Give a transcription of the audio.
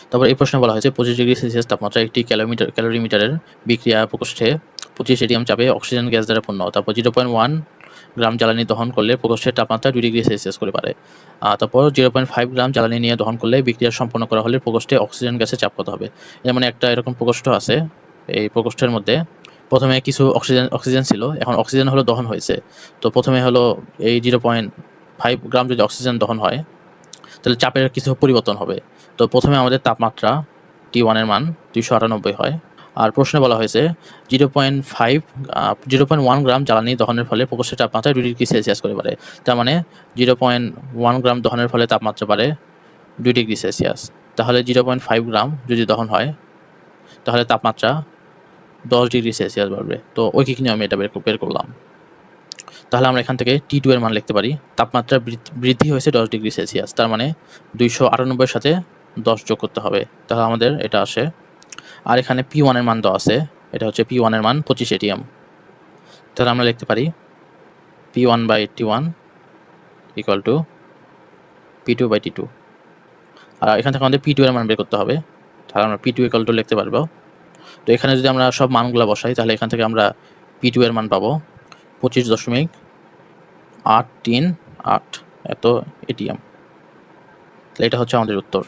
তারপর এই প্রশ্নে বলা হয়েছে 25 ডিগ্রি সেলসিয়াস তাপমাত্রা একটি ক্যালোরিমিটারের বিক্রিয়া প্রকোষ্ঠে 25 এটিএম চাপে অক্সিজেন গ্যাস দ্বারা পূর্ণ। তারপর 0.1 গ্রাম জ্বালানি দহন করলে প্রকোষ্ঠের তাপমাত্রা 2 ডিগ্রি সেলসিয়াস করে পারে। তারপর 0.5 গ্রাম জ্বালানি নিয়ে দহন করলে বিক্রিয়া সম্পন্ন করা হলে প্রকোষ্ঠে অক্সিজেন গ্যাসের চাপ কত হবে। যেমন একটা এরকম প্রকোষ্ঠ আছে, এই প্রকোষ্ঠের মধ্যে প্রথমে কিছু অক্সিজেন ছিল, এখন অক্সিজেন হলো দহন হয়েছে। তো প্রথমে হলো এই 0.5 গ্রাম যদি অক্সিজেন দহন হয় তাহলে চাপের কিছু পরিবর্তন হবে। তো প্রথমে আমাদের তাপমাত্রা T1 এর মান 298 হয়। আর প্রশ্নে বলা হয়েছে 0.1 গ্রাম জ্বালানি দহনের ফলে প্রকোষ্ঠের তাপমাত্রা 2 ডিগ্রি সেলসিয়াস করে বাড়ে। তার মানে 0.1 গ্রাম দহনের ফলে তাপমাত্রা বাড়ে 2 ডিগ্রি সেলসিয়াস। তাহলে 0.5 গ্রাম যদি দহন হয় তাহলে তাপমাত্রা 10 ডিগ্রি সেলসিয়াস বাড়বে। তো ঐকিক নিয়মে এটা বের করলাম। তাহলে আমরা এখান থেকে T2 এর মান লিখতে পারি। তাপমাত্রা বৃদ্ধি হয়েছে 10 ডিগ্রি সেলসিয়াস, তার মানে 298 এর সাথে 10 যোগ করতে হবে, তাহলে আমাদের এটা আসে। আর এখানে P1 এর মান দেওয়া আছে, এটা হচ্ছে P1 এর মান 25 এটিএম। তাহলে আমরা লিখতে পারি P1/81 ইকুয়াল টু P2/T2। আর এখান থেকে আমাদের P2 এর মান বের করতে হবে, তাহলে আমরা P2 ইকুয়াল টু লিখতে পারবো। তো এখানে যদি আমরা সব মানগুলো বসাই তাহলে এখান থেকে আমরা P2 এর মান পাবো 25.838 এত এটিএম। এটা হচ্ছে আমাদের উত্তর।